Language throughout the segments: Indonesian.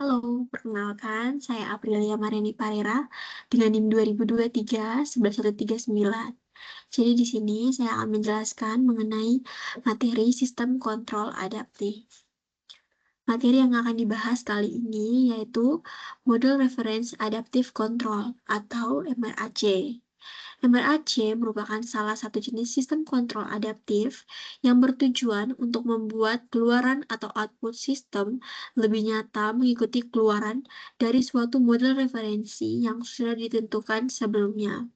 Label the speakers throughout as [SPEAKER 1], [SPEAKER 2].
[SPEAKER 1] Halo, perkenalkan saya Aprilia Mariani Parera dengan NIM 2023-11139. Jadi di sini saya akan menjelaskan mengenai materi sistem kontrol adaptif. Materi yang akan dibahas kali ini yaitu Model Reference Adaptive Control atau MRAC. MRAC merupakan salah satu jenis sistem kontrol adaptif yang bertujuan untuk membuat keluaran atau output sistem lebih nyata mengikuti keluaran dari suatu model referensi yang sudah ditentukan sebelumnya.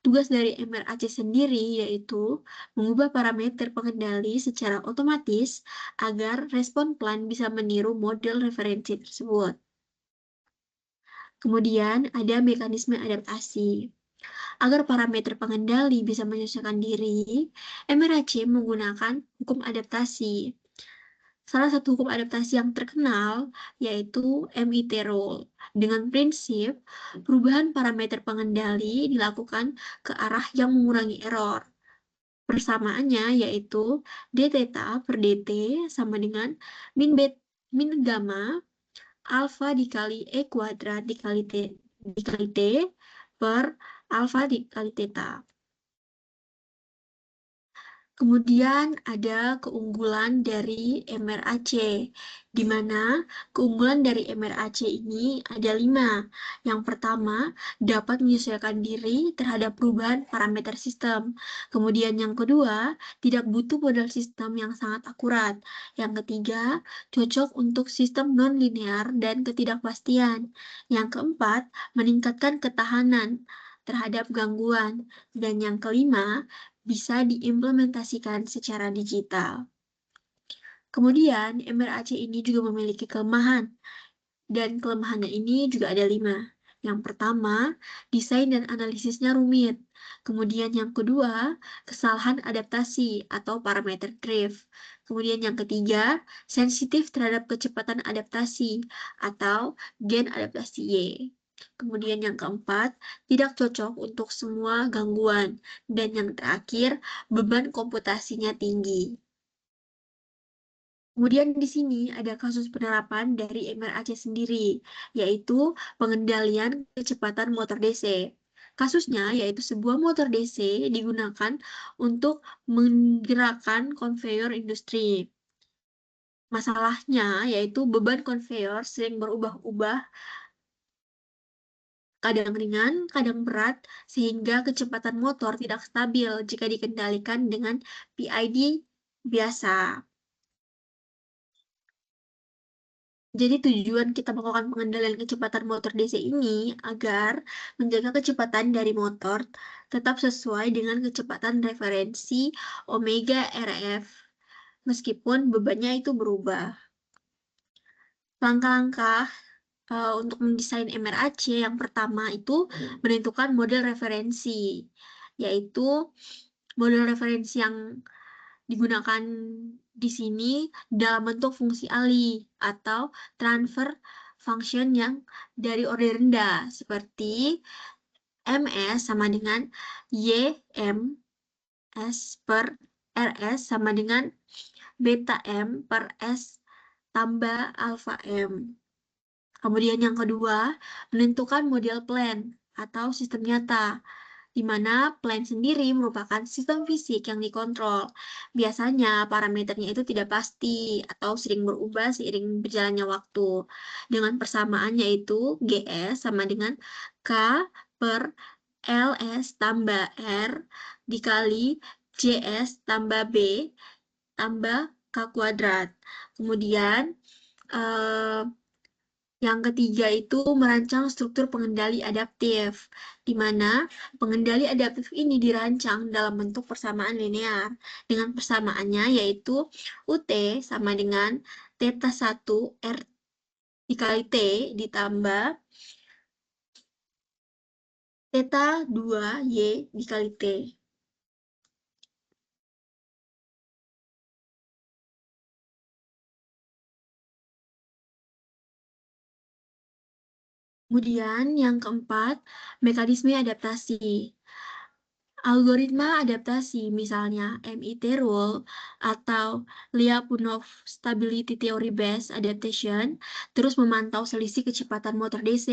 [SPEAKER 1] Tugas dari MRAC sendiri yaitu mengubah parameter pengendali secara otomatis agar respon plan bisa meniru model referensi tersebut. Kemudian ada mekanisme adaptasi. Agar parameter pengendali bisa menyesuaikan diri, MRAC menggunakan hukum adaptasi. Salah satu hukum adaptasi yang terkenal yaitu MIT rule. Dengan prinsip, perubahan parameter pengendali dilakukan ke arah yang mengurangi error. Persamaannya yaitu d theta per dt sama dengan min gamma alfa dikali e kuadrat dikali t per alfa dikali theta. Kemudian ada keunggulan dari MRAC, di mana keunggulan dari MRAC ini ada 5. Yang pertama, dapat menyesuaikan diri terhadap perubahan parameter sistem. Kemudian yang kedua, tidak butuh model sistem yang sangat akurat. Yang ketiga, cocok untuk sistem non-linear dan ketidakpastian. Yang keempat, meningkatkan ketahanan terhadap gangguan. Dan yang kelima, bisa diimplementasikan secara digital. Kemudian, MRAC ini juga memiliki kelemahan, dan kelemahannya ini juga ada 5. Yang pertama, desain dan analisisnya rumit. Kemudian yang kedua, kesalahan adaptasi atau parameter drift. Kemudian yang ketiga, sensitif terhadap kecepatan adaptasi atau gen adaptasi Y. Kemudian yang keempat, tidak cocok untuk semua gangguan. Dan yang terakhir, beban komputasinya tinggi. Kemudian di sini ada kasus penerapan dari MRAC sendiri, yaitu pengendalian kecepatan motor DC. Kasusnya yaitu sebuah motor DC digunakan untuk menggerakkan konveyor industri. Masalahnya yaitu beban konveyor sering berubah-ubah, kadang ringan, kadang berat, sehingga kecepatan motor tidak stabil jika dikendalikan dengan PID biasa. Jadi tujuan kita melakukan pengendalian kecepatan motor DC ini agar menjaga kecepatan dari motor tetap sesuai dengan kecepatan referensi omega RF, meskipun bebannya itu berubah. Langkah-langkah untuk mendesain MRAC yang pertama itu menentukan model referensi, yaitu model referensi yang digunakan di sini dalam bentuk fungsi alih atau transfer function yang dari order rendah seperti MS sama dengan YMS per RS sama dengan beta M per S tambah alpha M. Kemudian yang kedua, menentukan model plan atau sistem nyata, di mana plan sendiri merupakan sistem fisik yang dikontrol. Biasanya parameternya itu tidak pasti atau sering berubah seiring berjalannya waktu. Dengan persamaan yaitu GS sama dengan K per LS tambah R dikali JS tambah B tambah K kuadrat. Kemudian, eh, yang ketiga itu merancang struktur pengendali adaptif, di mana pengendali adaptif ini dirancang dalam bentuk persamaan linear. Dengan persamaannya yaitu UT sama dengan theta 1 R dikali T ditambah theta 2 Y dikali T. Kemudian yang keempat, mekanisme adaptasi. Algoritma adaptasi, misalnya MIT rule atau Lyapunov Stability Theory Based Adaptation, terus memantau selisih kecepatan motor DC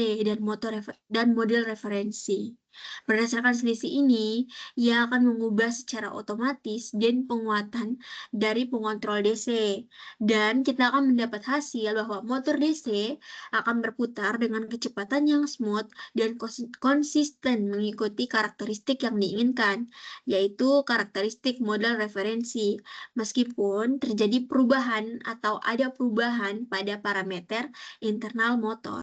[SPEAKER 1] dan model referensi. Berdasarkan selisih ini, ia akan mengubah secara otomatis gen penguatan dari pengontrol DC. Dan kita akan mendapat hasil bahwa motor DC akan berputar dengan kecepatan yang smooth dan konsisten mengikuti karakteristik yang diinginkan, yaitu karakteristik model referensi, meskipun terjadi perubahan atau ada perubahan pada parameter internal motor.